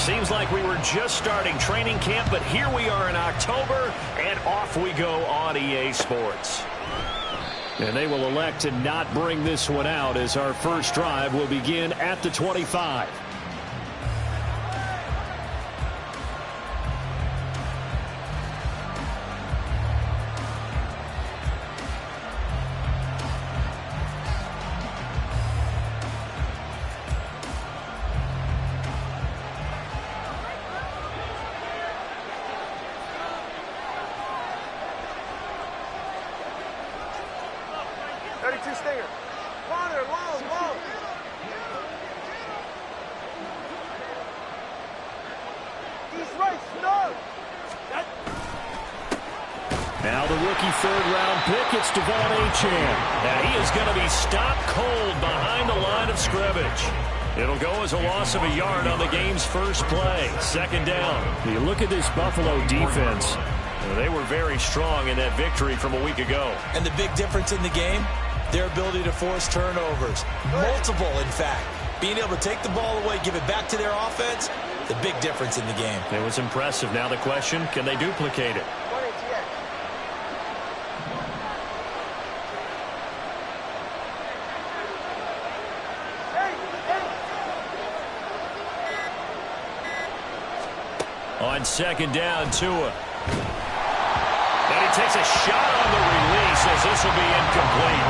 Seems like we were just starting training camp, but here we are in October, and off we go on EA Sports. And they will elect to not bring this one out as our first drive will begin at the 25. Now the rookie third-round pick, it's Now he is going to be stopped cold behind the line of scrimmage. It'll go as a loss of a yard on the game's first play. Second down. You look at this Buffalo defense. They were very strong in that victory from a week ago. And the big difference in the game, their ability to force turnovers. Multiple, in fact. Being able to take the ball away, give it back to their offense, the big difference in the game. It was impressive. Now the question, can they duplicate it? On second down, Tua. And he takes a shot on the release as this will be incomplete.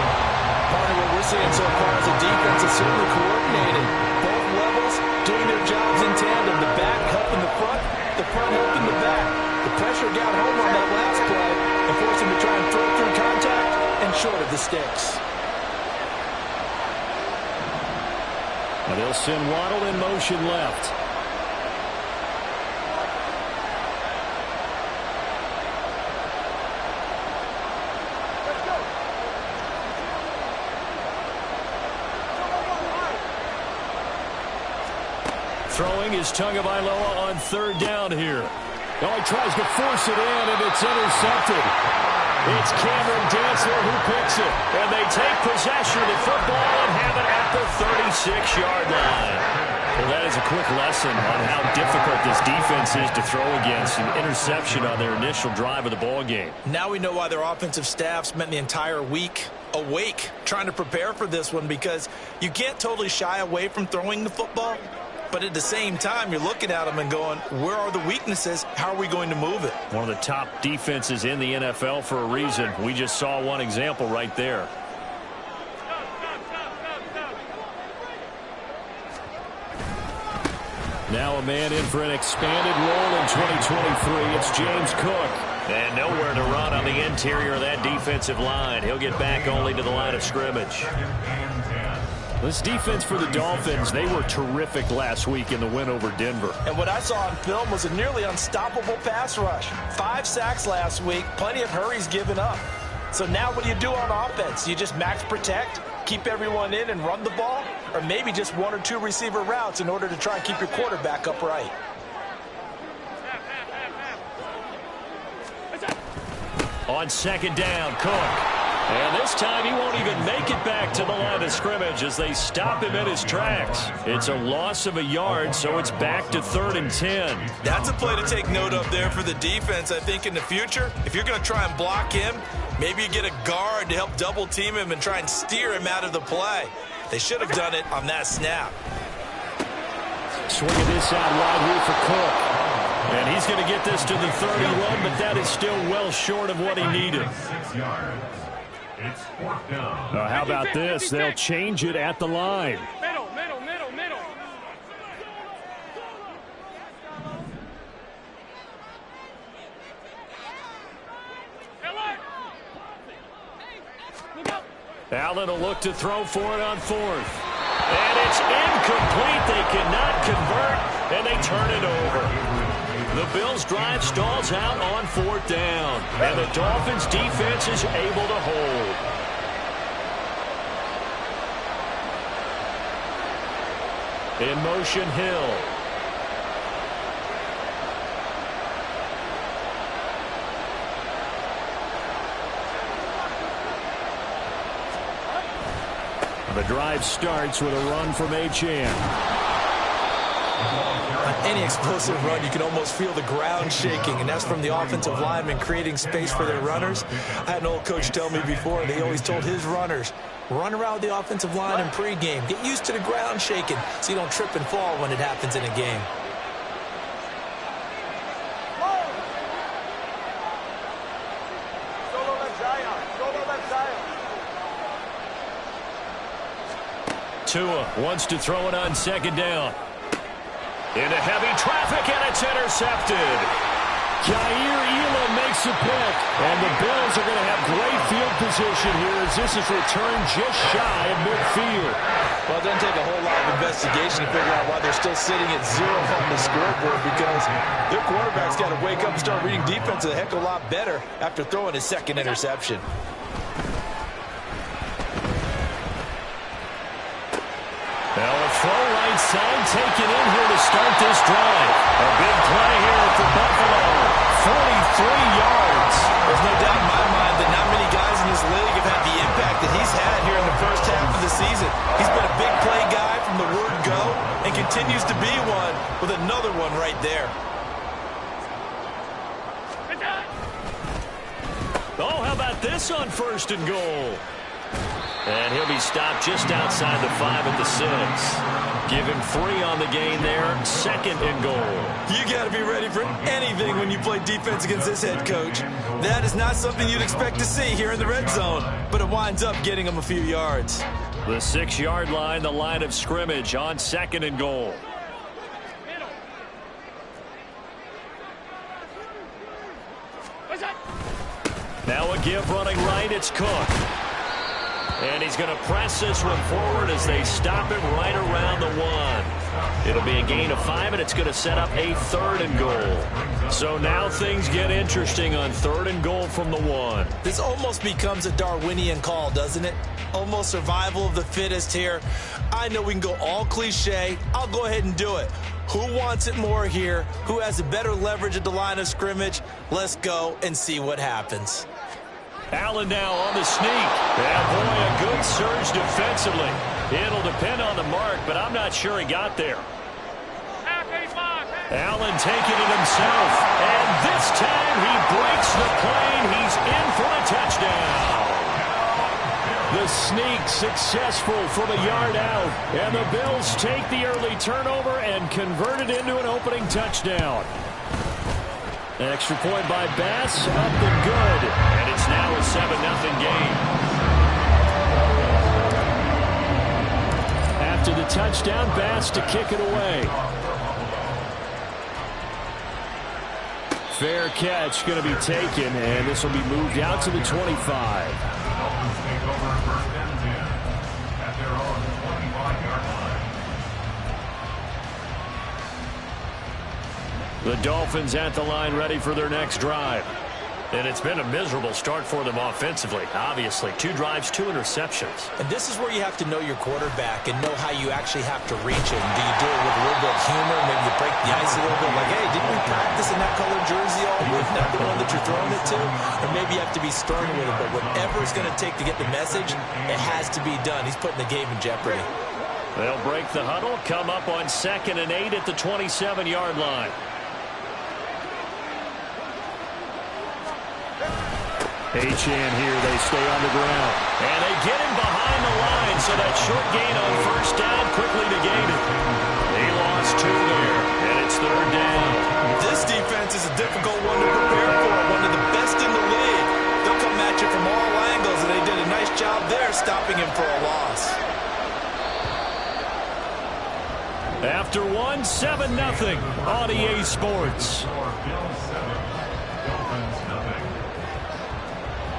Part of what we're seeing so far is the defense is certainly coordinated. Both levels doing their jobs in tandem. The back helping the front helping the back. The pressure got home on that last play and forced him to try and throw through contact and short of the sticks. Now they'll send Waddle in motion left. Throwing is Tagovailoa on third down here. Oh, he tries to force it in, and it's intercepted. It's Cameron Dantzler who picks it. And they take possession of the football and have it at the 36-yard line. Well, that is a quick lesson on how difficult this defense is to throw against. An interception on their initial drive of the ball game. Now we know why their offensive staff spent the entire week awake trying to prepare for this one, because you can't totally shy away from throwing the football. But at the same time, you're looking at them and going, where are the weaknesses? How are we going to move it? One of the top defenses in the NFL for a reason. We just saw one example right there. Now a man in for an expanded role in 2023. It's James Cook. And nowhere to run on the interior of that defensive line. He'll get back only to the line of scrimmage. This defense for the Dolphins, they were terrific last week in the win over Denver. And what I saw on film was a nearly unstoppable pass rush. 5 sacks last week, plenty of hurries given up. So now what do you do on offense? You just max protect, keep everyone in and run the ball? Or maybe just 1 or 2 receiver routes in order to try and keep your quarterback upright? On second down, Cook. And this time he won't even make it back to the line of scrimmage as they stop him in his tracks. It's a loss of a yard, so it's back to 3rd and 10. That's a play to take note of there for the defense, I think, in the future. If you're going to try and block him, maybe you get a guard to help double team him and try and steer him out of the play. They should have done it on that snap. Swinging this out wide here for Cook. And he's going to get this to the 31, but that is still well short of what he needed. How about this? They'll change it at the line. Middle. Allen will look to throw for it on 4th. And it's incomplete. They cannot convert, and they turn it over. The Bills' drive stalls out on 4th down, and the Dolphins' defense is able to hold. In motion, Hill. The drive starts with a run from Achane. On any explosive run, you can almost feel the ground shaking, and that's from the offensive linemen creating space for their runners. I had an old coach tell me before, they always told his runners, run around with the offensive line in pregame. Get used to the ground shaking so you don't trip and fall when it happens in a game. Tua wants to throw it on second down. Into heavy traffic, and it's intercepted. Jair Elam makes a pick, and the Bills are going to have great field position here as this is returned just shy of midfield. Well, it doesn't take a whole lot of investigation to figure out why they're still sitting at 0 on the scoreboard, because their quarterback's got to wake up and start reading defense a heck of a lot better after throwing his second interception. Now a throw right side taken in here to start this drive. A big play here for Buffalo. 43 yards. There's no doubt in my mind that not many guys in this league have had the impact that he's had here in the first half of the season. He's been a big play guy from the word go and continues to be one with another one right there. Oh, how about this on first and goal? And he'll be stopped just outside the 5 at the 6. Give him 3 on the gain there. Second and goal. You got to be ready for anything when you play defense against this head coach. That is not something you'd expect to see here in the red zone, but it winds up getting him a few yards. The 6-yard line, the line of scrimmage on second and goal. Now a give running right, it's Cook. And he's going to press this one forward as they stop him right around the 1. It'll be a gain of 5, and it's going to set up a third and goal. So now things get interesting on third and goal from the 1. This almost becomes a Darwinian call, doesn't it? Almost survival of the fittest here. I know we can go all cliche. I'll go ahead and do it. Who wants it more here? Who has a better leverage at the line of scrimmage? Let's go and see what happens. Allen now on the sneak. And boy, a good surge defensively. It'll depend on the mark, but I'm not sure he got there. Allen taking it himself. And this time he breaks the plane. He's in for a touchdown. The sneak successful from a yard out. And the Bills take the early turnover and convert it into an opening touchdown. Extra point by Bass, up and good. And it's now a 7-0 game. After the touchdown, Bass to kick it away. Fair catch going to be taken, and this will be moved out to the 25. The Dolphins at the line ready for their next drive. And it's been a miserable start for them offensively. Obviously, 2 drives, 2 interceptions. And this is where you have to know your quarterback and know how you actually have to reach him. Do you do it with a little bit of humor? Maybe you break the ice a little bit like, hey, didn't we practice in that colored jersey all week? Not the one that you're throwing it to? Or maybe you have to be stern with it. But whatever it's going to take to get the message, it has to be done. He's putting the game in jeopardy. They'll break the huddle, come up on 2nd and 8 at the 27-yard line. H.N. here, they stay on the ground. And they get him behind the line, so that short gain on first down quickly negated. He lost 2 there, and it's 3rd down. This defense is a difficult one to prepare for, one of the best in the league. They'll come at you from all angles, and they did a nice job there stopping him for a loss. After 1, 7-0 on EA Sports.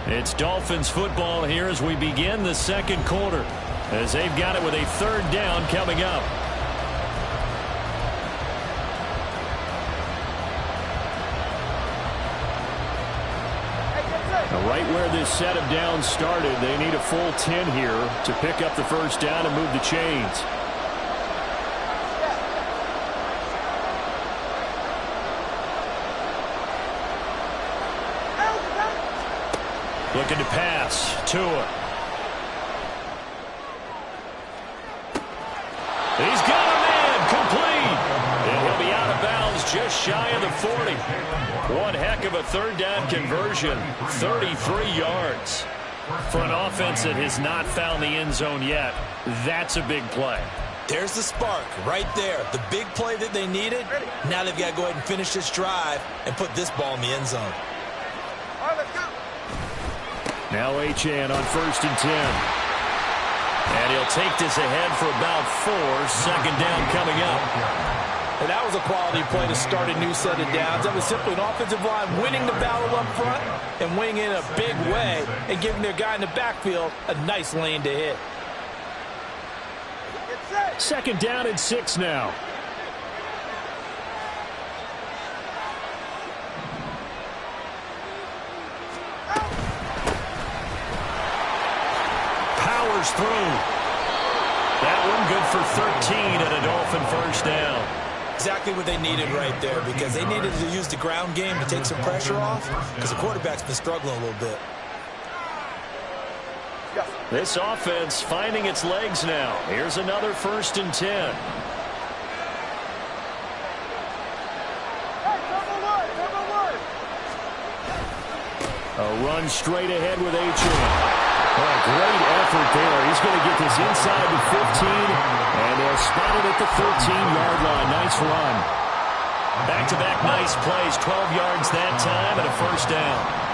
It's Dolphins football here as we begin the second quarter, as they've got it with a 3rd down coming up. Now, right where this set of downs started, they need a full 10 here to pick up the first down and move the chains. Looking to pass. Tua. He's got a man. Complete. shy of the 40. One heck of a third down conversion, 33 yards. For an offense that has not found the end zone yet, that's a big play. There's the spark right there. The big play that they needed. Now they've got to go ahead and finish this drive and put this ball in the end zone. All right, let's go. Now Achane on 1st and 10. And he'll take this ahead for about 4. Second down coming up. And that was a quality play to start a new set of downs. That was simply an offensive line winning the battle up front and winning in a big way and giving their guy in the backfield a nice lane to hit. Second down and 6 now. Powers through. That one good for 13 and a Dolphin first down. Exactly what they needed right there, because they needed to use the ground game to take some pressure off, because the quarterback's been struggling a little bit. This offense finding its legs now. Here's another 1st and 10. A run straight ahead with Achane. Oh, great effort there. He's going to get this inside the 15, and they'll spot it at the 13-yard line. Nice run. Back-to-back nice plays. 12 yards that time and a first down.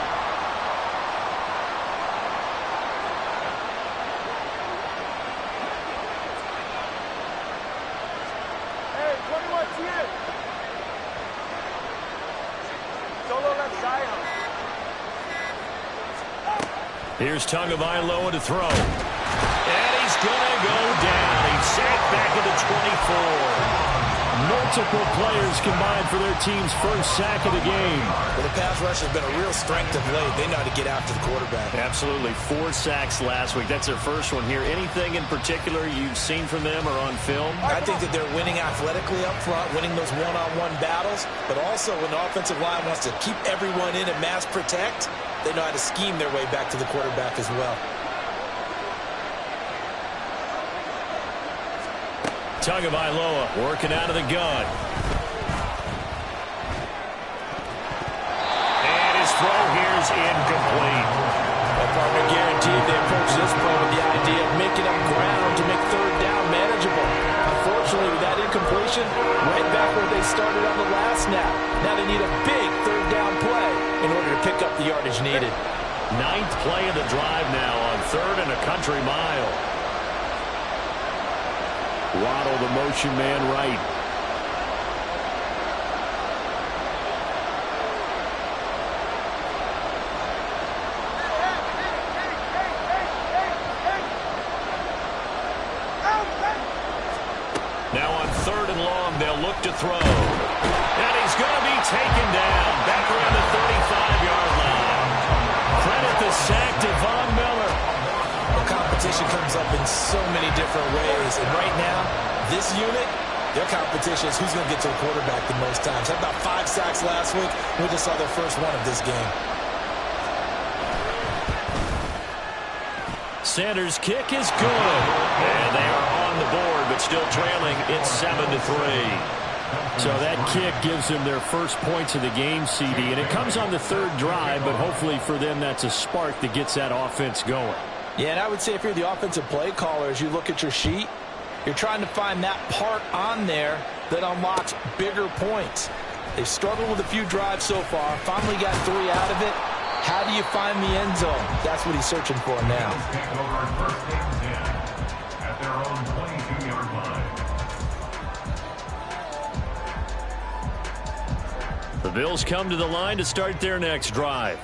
Here's Tagovailoa to throw. And he's going to go down. He's sacked back at the 24. Multiple players combined for their team's first sack of the game. Well, the pass rush has been a real strength of late. They know how to get after the quarterback. Absolutely. 4 sacks last week. That's their first one here. Anything in particular you've seen from them or on film? I think that they're winning athletically up front, winning those one-on-one battles, but also when the offensive line wants to keep everyone in and mass protect, they know how to scheme their way back to the quarterback as well. Tagovailoa working out of the gun. And his throw here is incomplete. Well, partner, guaranteed they approach this play with the idea of making up ground to make third down manageable. Unfortunately, with that incompletion, right back where they started on the last snap. Now they need a big third down play in order to pick up the yardage needed. 9th play of the drive now on 3rd and a country mile. Waddle the motion man right. Now on 3rd and long, they'll look to throw. And he's going to be taken down back around the 35-yard line. Credit the sack to Von Miller. Competition comes up in so many different ways, and right now, this unit, their competition is who's going to get to the quarterback the most times. Had about 5 sacks last week. We just saw their first one of this game. Sanders' kick is good, and they are on the board, but still trailing. It's 7-3. So that kick gives them their first points of the game, CD, and it comes on the 3rd drive, but hopefully for them that's a spark that gets that offense going. Yeah, and I would say if you're the offensive play caller, as you look at your sheet, you're trying to find that part on there that unlocks bigger points. They've struggled with a few drives so far, finally got 3 out of it. How do you find the end zone? That's what he's searching for now. The Bills come to the line to start their next drive.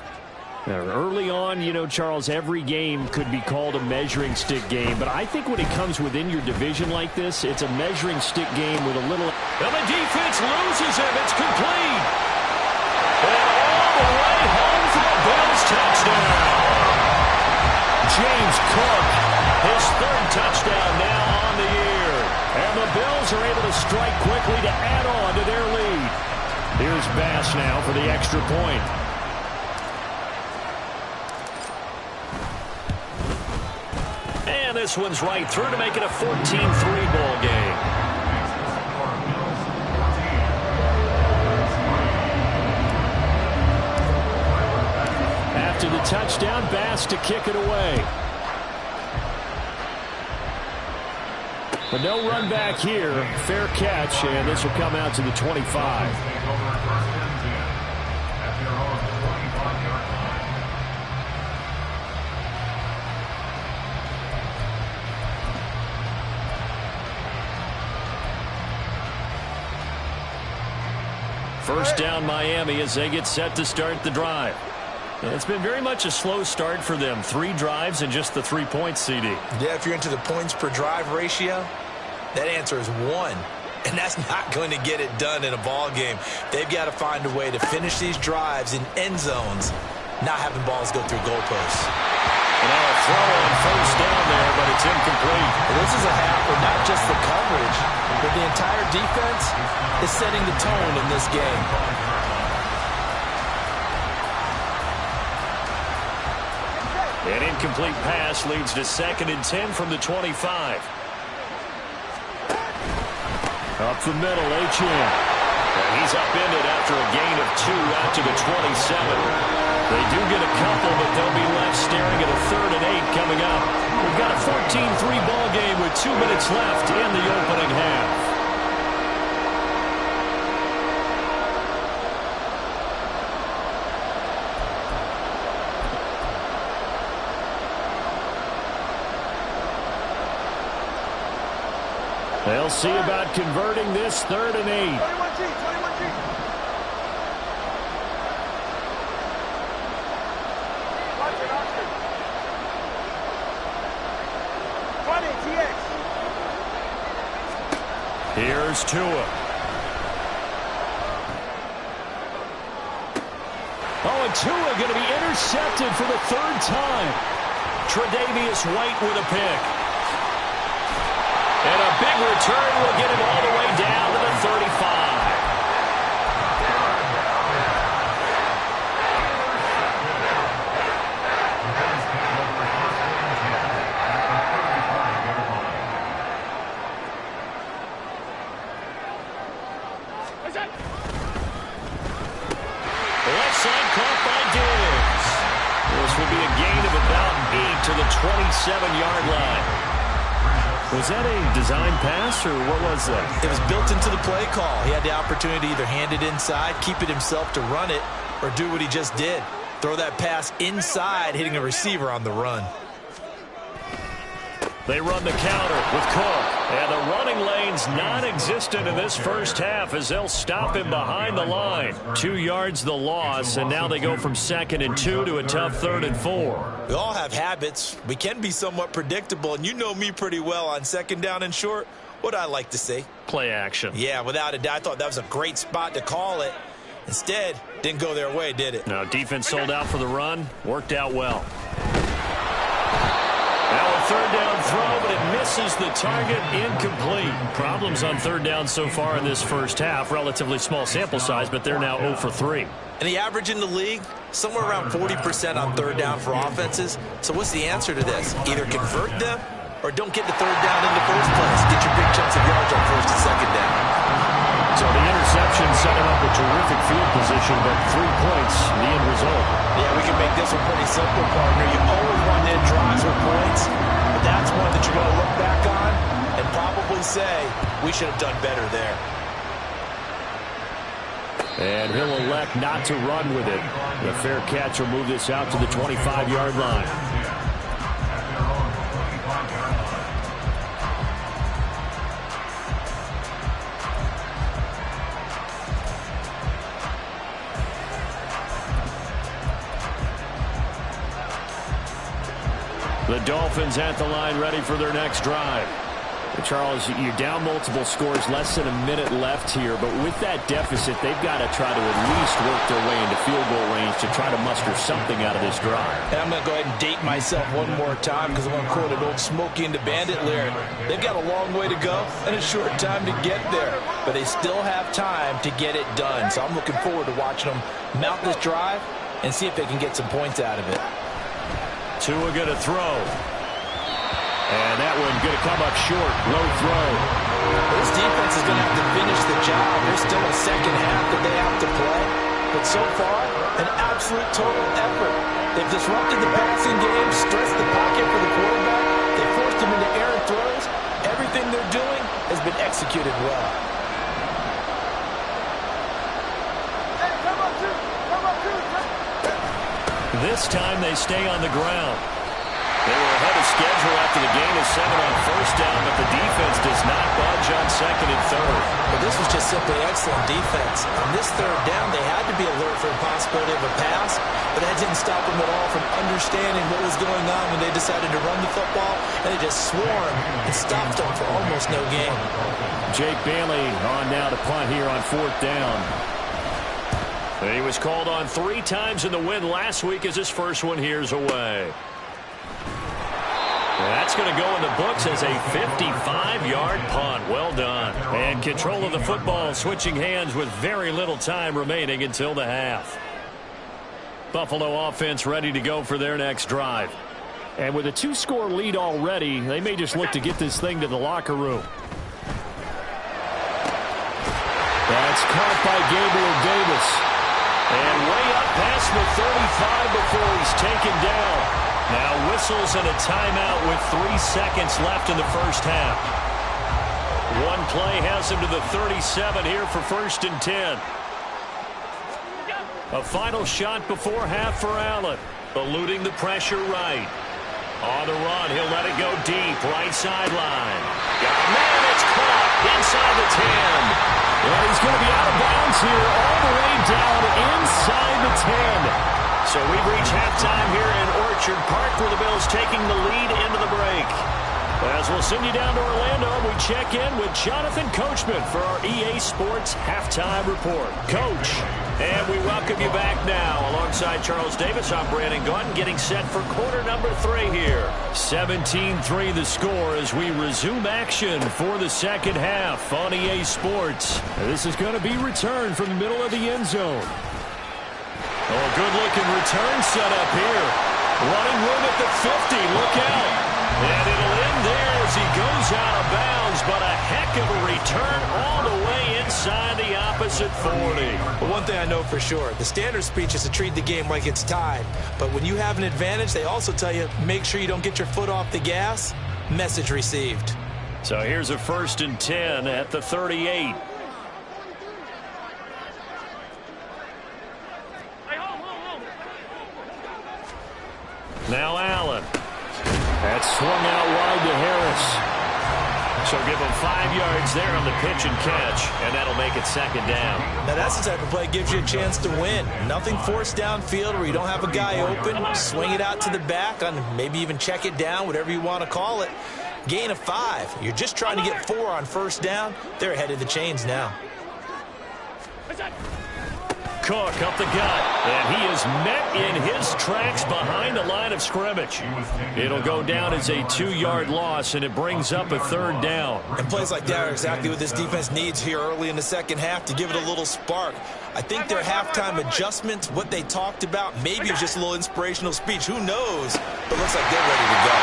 Early on, you know, Charles, every game could be called a measuring stick game, but I think when it comes within your division like this, it's a measuring stick game with a little... And the defense loses him. It's complete. And all the way home for the Bills touchdown. James Cook, his 3rd touchdown now on the year. And the Bills are able to strike quickly to add on to their lead. Here's Bass now for the extra point. And this one's right through to make it a 14-3 ball game. touchdown. Bass to kick it away. But no run back here. Fair catch, and this will come out to the 25. First down, Miami, as they get set to start the drive. It's been very much a slow start for them. 3 drives and just the 3 points, CD. Yeah, if you're into the points per drive ratio, that answer is 1. And that's not going to get it done in a ball game. They've got to find a way to finish these drives in end zones, not having balls go through goalposts. And now a throw on first down there, but it's incomplete. Well, this is a half where not just the coverage, but the entire defense is setting the tone in this game. An incomplete pass leads to 2nd and 10 from the 25. Up the middle, Etienne. And he's upended after a gain of 2 out to the 27. They do get a couple, but they'll be left staring at a 3rd and 8 coming up. We've got a 14-3 ball game with 2 minutes left in the opening half. They'll see about converting this 3rd and 8. 21G, 21G. Watch it, Oscar. 20, TX. Here's Tua. Oh, and Tua going to be intercepted for the 3rd time. Tre'Davious White with a pick. And a big return will get him all the way down to the 35. Left side caught by Diggs. This will be a gain of about 8 to the 27-yard line. Was that a design pass, or what was that? It was built into the play call. He had the opportunity to either hand it inside, keep it himself to run it, or do what he just did. Throw that pass inside, hitting a receiver on the run. They run the counter with Cook. And the running lane's non-existent in this first half as they'll stop him behind the line. 2 yards the loss, and now they go from 2nd and 2 to a tough 3rd and 4. We all have habits. We can be somewhat predictable, and you know me pretty well on 2nd down and short. What I like to say? Play action. Yeah, without a doubt. I thought that was a great spot to call it. Instead, didn't go their way, did it? No, defense sold out for the run. Worked out well. Now a 3rd down throw, but it misses the target. Incomplete. Problems on 3rd down so far in this first half. Relatively small sample size, but they're now 0 for 3. And the average in the league, somewhere around 40% on 3rd down for offenses. So what's the answer to this? Either convert them or don't get the 3rd down in the first place. Get your big chunks of yards on 1st and 2nd down. So the interception set him up a terrific field position, but 3 points, the end result. Yeah, we can make this one pretty simple, partner. You always want to end drives with points, but that's one that you're going to look back on and probably say, we should have done better there. And he'll elect not to run with it. The fair catch will move this out to the 25-yard line. The Dolphins at the line, ready for their next drive. Charles, you're down multiple scores, less than a minute left here, but with that deficit, they've got to try to at least work their way into field goal range to try to muster something out of this drive. And I'm going to go ahead and date myself one more time because I'm going to quote an old Smokey and the Bandit lyric. They've got a long way to go and a short time to get there, but they still have time to get it done. So I'm looking forward to watching them mount this drive and see if they can get some points out of it. Tua going to throw. And that one going to come up short. Low throw. This defense is going to have to finish the job. There's still a second half that they have to play. but so far, an absolute total effort. They've disrupted the passing game, stressed the pocket for the quarterback. They forced him into errant throws. Everything they're doing has been executed well. Hey, come on, two. This time they stay on the ground. They were ahead of schedule after the gain of 7 on first down, but the defense does not budge on second and third. But this was just simply excellent defense. On this third down, they had to be alert for the possibility of a pass, but that didn't stop them at all from understanding what was going on when they decided to run the football, and they just swarmed and stopped them for almost no gain. Jake Bailey on now to punt here on fourth down. He was called on 3 times in the win last week as his first one here's away. That's going to go in the books as a 55-yard punt. Well done. And control of the football switching hands with very little time remaining until the half. Buffalo offense ready to go for their next drive. And with a 2-score lead already, they may just look to get this thing to the locker room. That's caught by Gabriel Davis. And way up past the 35 before he's taken down. Now whistles and a timeout with 3 seconds left in the first half. One play has him to the 37 here for 1st and 10. A final shot before half for Allen. Eluding the pressure right. On the run, he'll let it go deep. Right sideline. Man, it's caught inside the 10. And he's going to be out of bounds here all the way down inside the 10. So we've reached halftime here in Orchard Park where the Bills taking the lead into the break. As we'll send you down to Orlando, we check in with Jonathan Coachman for our EA Sports Halftime Report. Coach, and we welcome you back now. Alongside Charles Davis, I'm Brandon Gunn, getting set for quarter number 3 here. 17-3 the score as we resume action for the second half on EA Sports. This is going to be returned from the middle of the end zone. Oh, good-looking return set up here. Running room at the 50. Look out. And it'll end there as he goes out of bounds, but a heck of a return all the way inside the opposite 40. But one thing I know for sure, the standard speech is to treat the game like it's tied. But when you have an advantage, they also tell you, make sure you don't get your foot off the gas. Message received. So here's a 1st and 10 at the 38. Now Allen. That's swung out wide to Harris. So give him 5 yards there on the pitch and catch, and that'll make it 2nd down. Now that's the type of play that gives you a chance to win. Nothing forced downfield where you don't have a guy open. Swing it out to the back, on maybe even check it down, whatever you want to call it. Gain of 5. You're just trying to get 4 on 1st down. They're ahead of the chains now. Cook up the gut, and he is met in his tracks behind the line of scrimmage. It'll go down as a 2-yard loss, and it brings up a 3rd down. And plays like that are exactly what this defense needs here early in the second half to give it a little spark. I think their halftime adjustments, what they talked about, maybe it was just a little inspirational speech. Who knows? But looks like they're ready to go.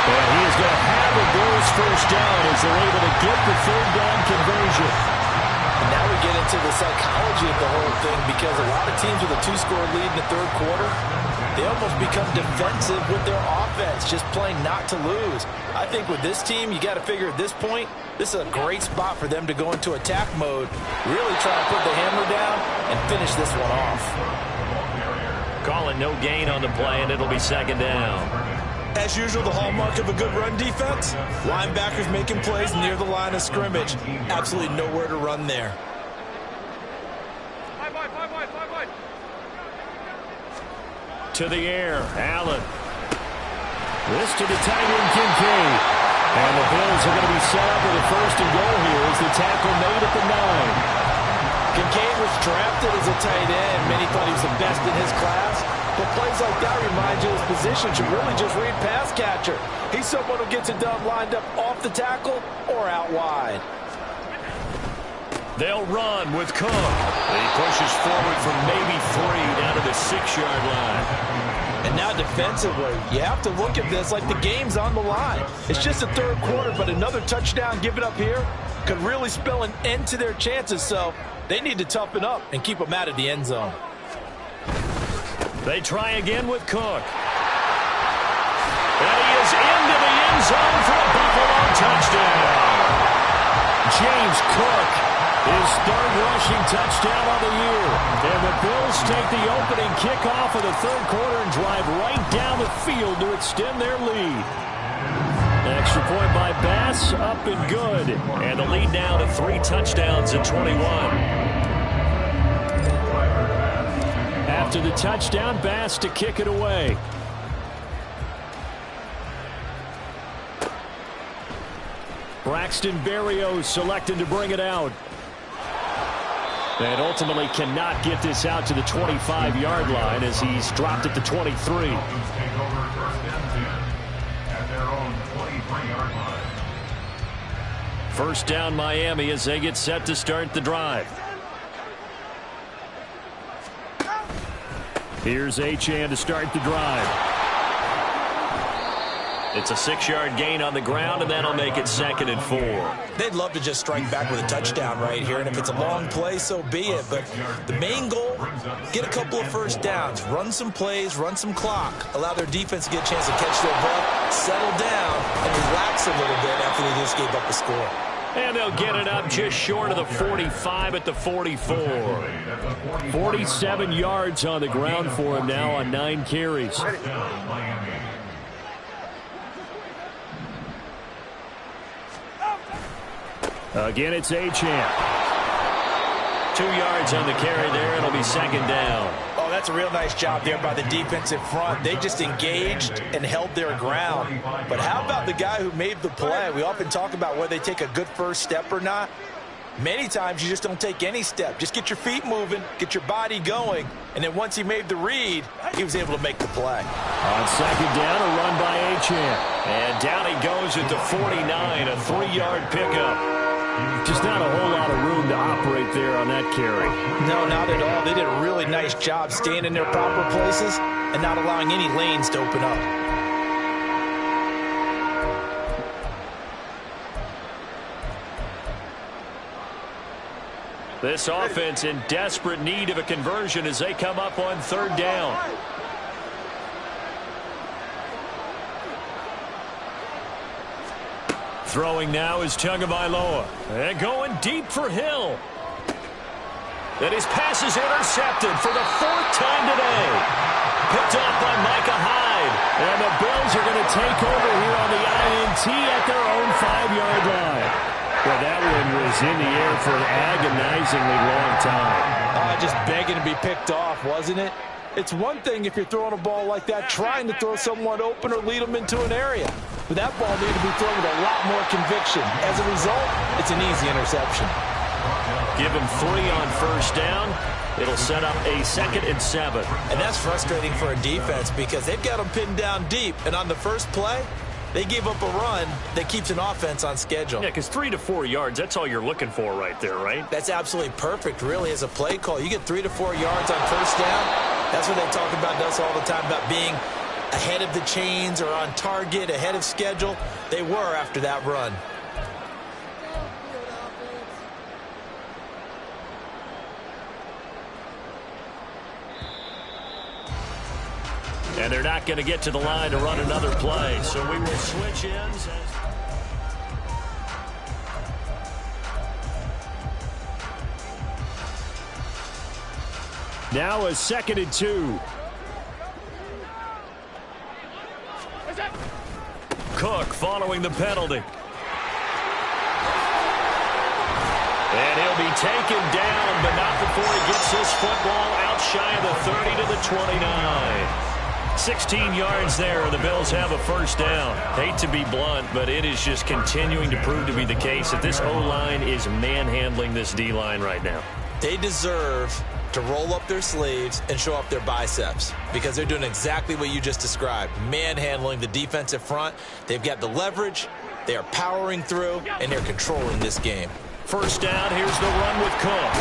And he is going to have a Bills 1st down as they're able to get the 3rd down conversion. And now we get into the psychology of the whole thing, because a lot of teams with a 2-score lead in the 3rd quarter, they almost become defensive with their offense, just playing not to lose. I think with this team, you got to figure at this point, this is a great spot for them to go into attack mode, really try to put the hammer down and finish this one off. Calling no gain on the play, and it'll be 2nd down. As usual, the hallmark of a good run defense, linebackers making plays near the line of scrimmage. Absolutely nowhere to run there. To the air, Allen. This to the tight end, Kincaid. And the Bills are going to be set up with a 1st and goal here as the tackle made at the 9. Kincaid was drafted as a tight end. Many thought he was the best in his class. But plays like that remind you his position should really just read pass catcher. He's someone who gets it done lined up off the tackle or out wide. They'll run with Cook. He pushes forward from maybe 3 down to the 6-yard line. And now defensively, you have to look at this like the game's on the line. It's just the 3rd quarter, but another touchdown given up here could really spell an end to their chances. So they need to toughen up and keep them out of the end zone. They try again with Cook. And he is into the end zone for a Buffalo touchdown. James Cook, his third rushing touchdown of the year. And the Bills take the opening kickoff of the third quarter and drive right down the field to extend their lead. Extra point by Bass, up and good. And the lead now to 3 touchdowns at 21. After the touchdown, Bass to kick it away. Braxton Berrios selected to bring it out. And ultimately cannot get this out to the 25-yard line as he's dropped at the 23. First down Miami as they get set to start the drive. Here's Achane to start the drive. It's a 6-yard gain on the ground, and that'll make it 2nd and 4. They'd love to just strike back with a touchdown right here, and if it's a long play, so be it. But the main goal, get a couple of first downs, run some plays, run some clock, allow their defense to get a chance to catch their breath, settle down, and relax a little bit after they just gave up a score. And they'll get it up just short of the 45 at the 44. 47 yards on the ground for him now on 9 carries. Again, it's Achane. 2 yards on the carry there. It'll be 2nd down. Oh, that's a real nice job there by the defensive front. They just engaged and held their ground. But how about the guy who made the play? We often talk about whether they take a good first step or not. Many times you just don't take any step. Just get your feet moving, get your body going, and then once he made the read, he was able to make the play. On 2nd down, a run by Achane. And down he goes at the 49, a 3-yard pickup. Just not a whole lot of room to operate there on that carry. No, not at all. They did a really nice job staying in their proper places and not allowing any lanes to open up. This offense in desperate need of a conversion as they come up on 3rd down. Throwing now is Tagovailoa. And going deep for Hill. And his pass is intercepted for the 4th time today. Picked off by Micah Hyde. And the Bills are going to take over here on the INT at their own 5-yard line. Well, that one was in the air for an agonizingly long time. Just begging to be picked off, wasn't it? It's one thing if you're throwing a ball like that, trying to throw someone open or lead them into an area. But that ball needed to be thrown with a lot more conviction. As a result, it's an easy interception. Give him 3 on 1st down. It'll set up a 2nd and 7. And that's frustrating for a defense because they've got them pinned down deep. And on the first play, they gave up a run that keeps an offense on schedule. Yeah, because 3 to 4 yards, that's all you're looking for right there, right? That's absolutely perfect, really, as a play call. You get 3 to 4 yards on 1st down. That's what they talk about us all the time, about being ahead of the chains or on target, ahead of schedule. They were after that run. And they're not going to get to the line to run another play, so we will switch ends. Now a 2nd and 2. Cook following the penalty. And he'll be taken down, but not before he gets this football out shy of the 30 to the 29. 16 yards there, and the Bills have a 1st down. Hate to be blunt, but it is just continuing to prove to be the case that this O-line is manhandling this D-line right now. They deserve to roll up their sleeves and show off their biceps because they're doing exactly what you just described, manhandling the defensive front. They've got the leverage, they are powering through, and they're controlling this game. 1st down, here's the run with Cook.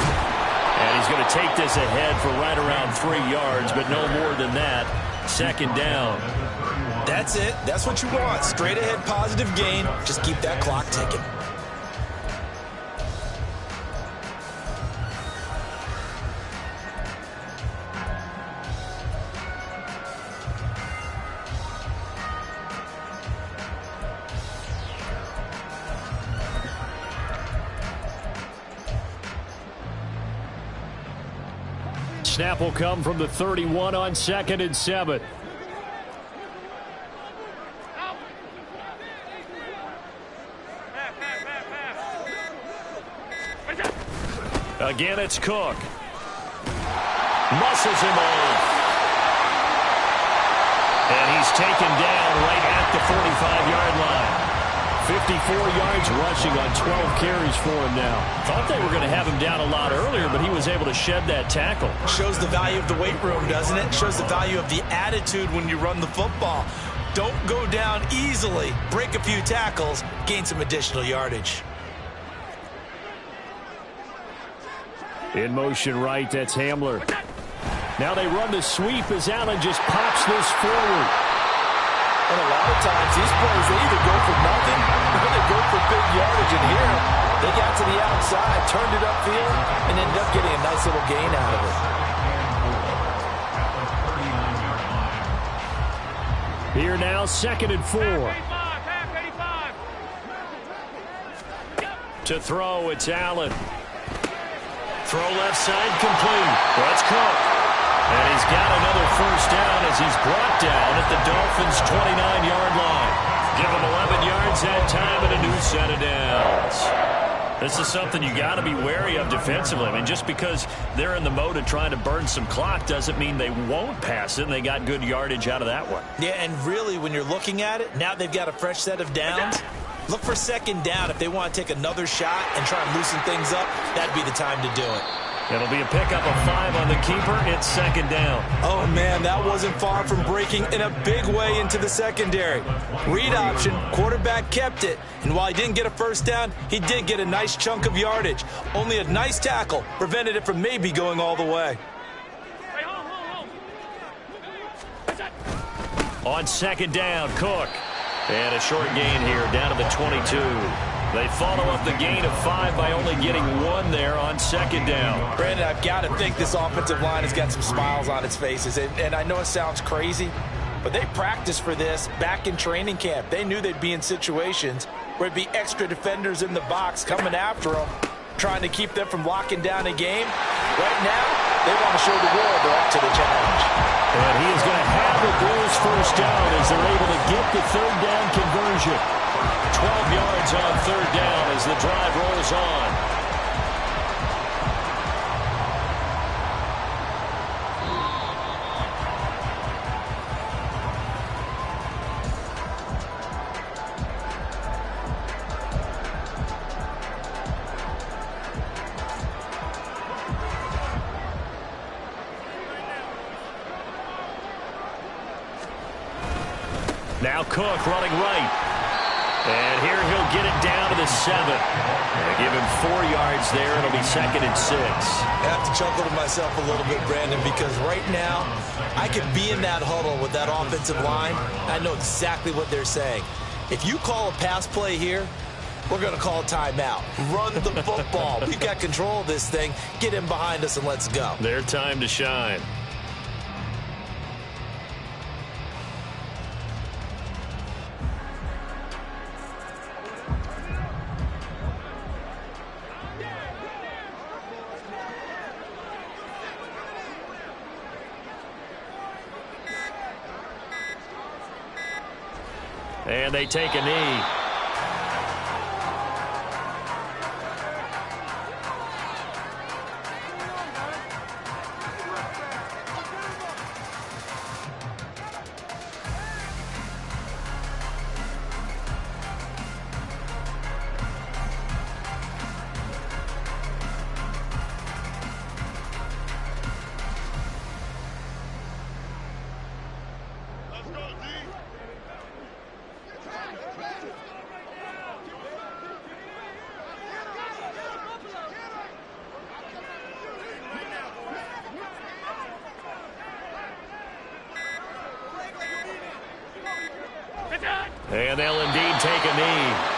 And he's going to take this ahead for right around 3 yards, but no more than that. 2nd down. That's it. That's what you want. Straight ahead positive gain. Just keep that clock ticking. snap will come from the 31 on 2nd and 7. Again, it's Cook. Muscles him off. And he's taken down right at the 45-yard line. 54 yards rushing on 12 carries for him now. Thought they were going to have him down a lot earlier, but he was able to shed that tackle. Shows the value of the weight room, doesn't it? Shows the value of the attitude when you run the football. Don't go down easily. Break a few tackles. Gain some additional yardage. In motion right, that's Hamler. Now they run the sweep as Allen just pops this forward. And a lot of times, these plays, they either go for nothing or they go for big yardage. And here, they got to the outside, turned it upfield, and ended up getting a nice little gain out of it. Here now, 2nd and 4. To throw, it's Allen. Throw left side, complete. That's Cook. And he's got another first down as he's brought down at the Dolphins' 29-yard line. Give him 11 yards that time and a new set of downs. This is something you got to be wary of defensively. I mean, just because they're in the mode of trying to burn some clock doesn't mean they won't pass it, and they got good yardage out of that one. Yeah, and really, when you're looking at it, now they've got a fresh set of downs. Look for 2nd down. If they want to take another shot and try and loosen things up, that'd be the time to do it. It'll be a pickup of 5 on the keeper. It's 2nd down. Oh, man, that wasn't far from breaking in a big way into the secondary. Read option, quarterback kept it. And while he didn't get a first down, he did get a nice chunk of yardage. Only a nice tackle prevented it from maybe going all the way. On 2nd down, Cook. And a short gain here down to the 22. They follow up the gain of 5 by only getting 1 there on 2nd down. Brandon, I've got to think this offensive line has got some smiles on its faces. And I know it sounds crazy, but they practiced for this back in training camp. They knew they'd be in situations where it'd be extra defenders in the box coming after them, trying to keep them from locking down a game. Right now, they want to show the world they're up to the challenge. And he is going to have the Bills first down as they're able to get the 3rd down conversion. 12 yards on 3rd down as the drive rolls on. Now Cook running right. And here he'll get it down to the 7. And give him 4 yards there. It'll be 2nd and 6. I have to chuckle to myself a little bit, Brandon, because right now I could be in that huddle with that offensive line. I know exactly what they're saying. If you call a pass play here, we're going to call a timeout. Run the football. We've got control of this thing. Get in behind us and let's go. Their time to shine. And they take a knee. And they'll indeed take a knee.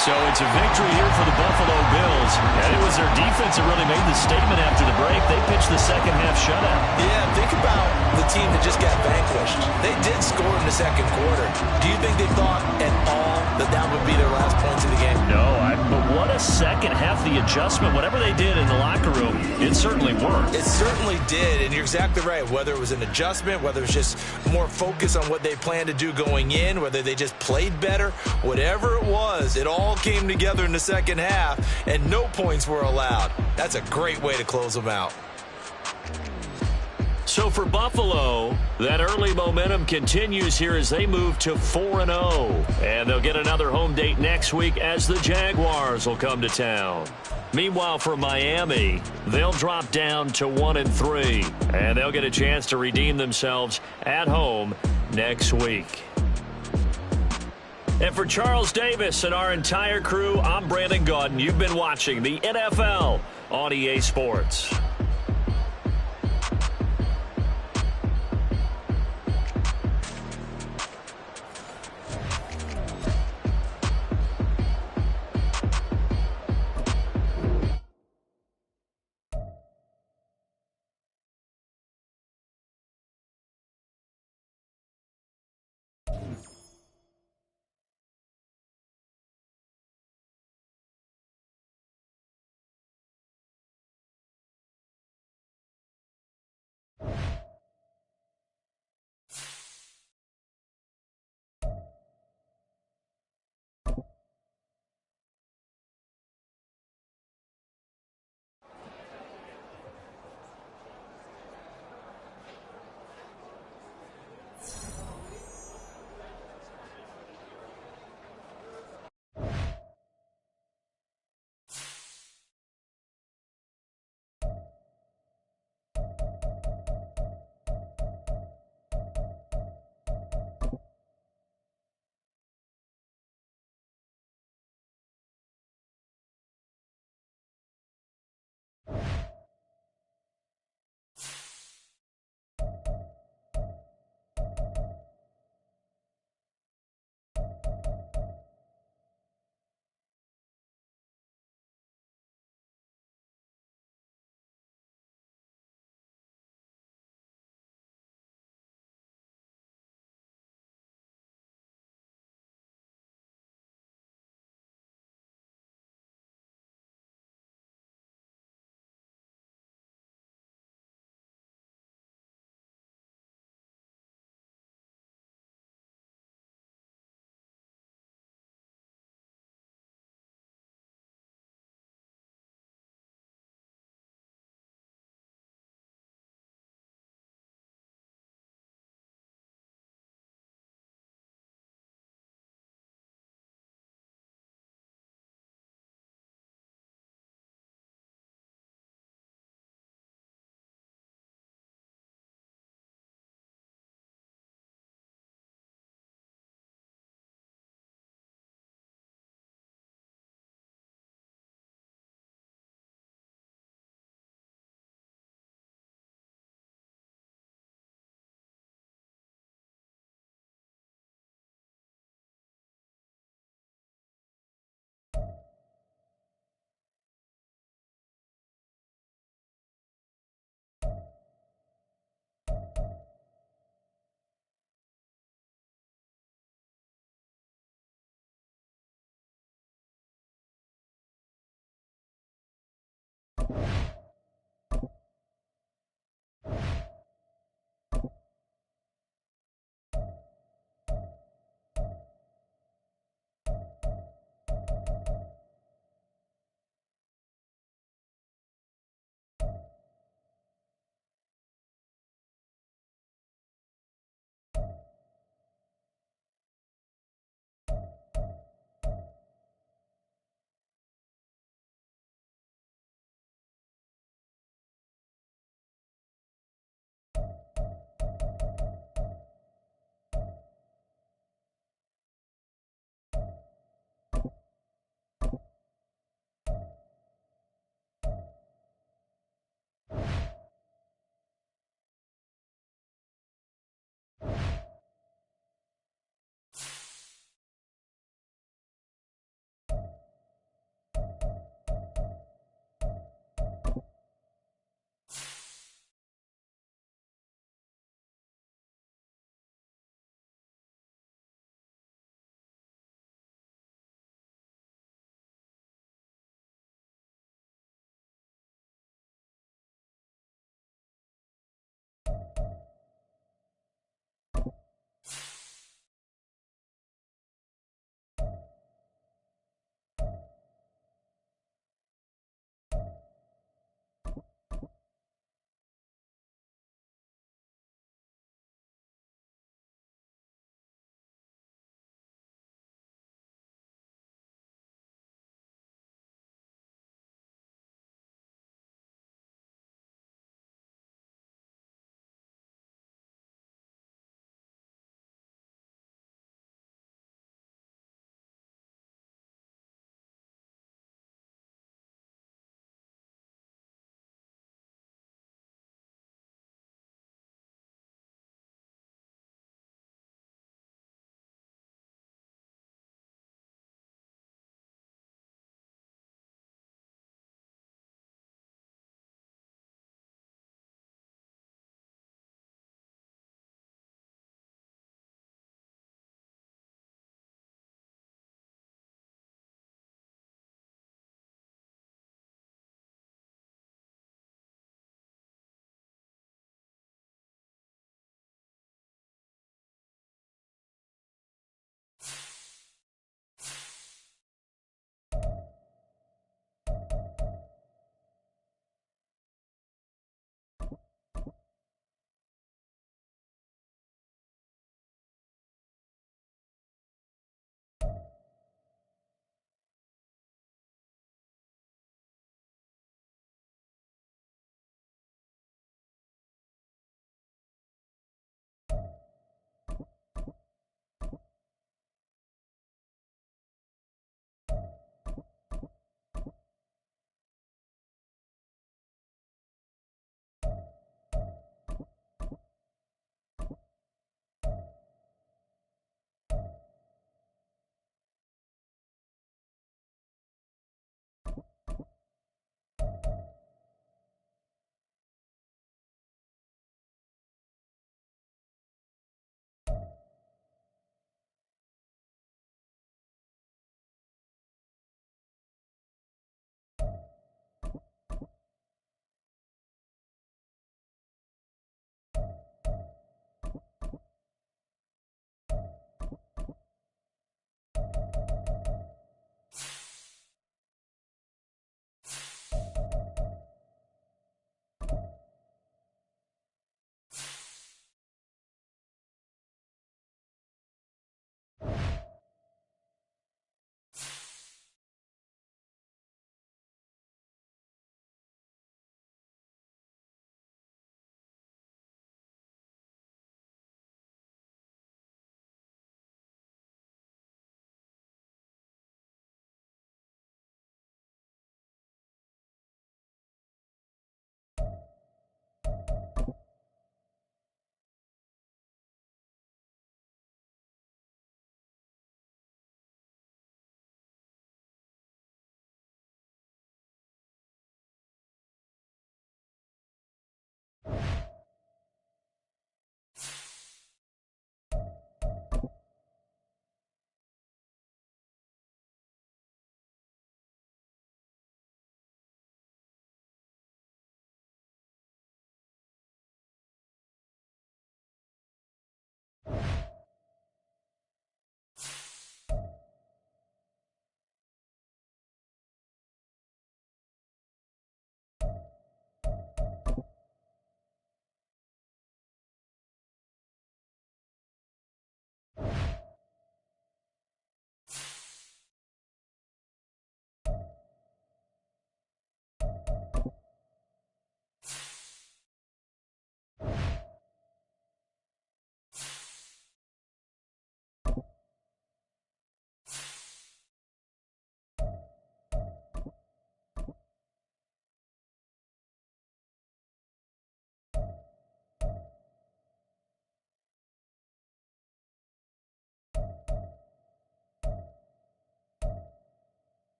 So it's a victory here for the Buffalo Bills. And it was their defense that really made the statement after the break. They pitched the second half shutout. Yeah, think about the team that just got vanquished. They did score in the second quarter. Do you think they thought at all that that would be their last points of the game? No, but what a second half. The adjustment, whatever they did in the locker room, it certainly worked. It certainly did, and you're exactly right. Whether it was an adjustment, whether it was just more focus on what they planned to do going in, whether they just played better, whatever it was, it all came together in the second half, and no points were allowed. That's a great way to close them out. So for Buffalo, that early momentum continues here as they move to 4-0. And they'll get another home date next week as the Jaguars will come to town. Meanwhile, for Miami, they'll drop down to 1-3. And they'll get a chance to redeem themselves at home next week. And for Charles Davis and our entire crew, I'm Brandon Gaudin. You've been watching the NFL on EA Sports.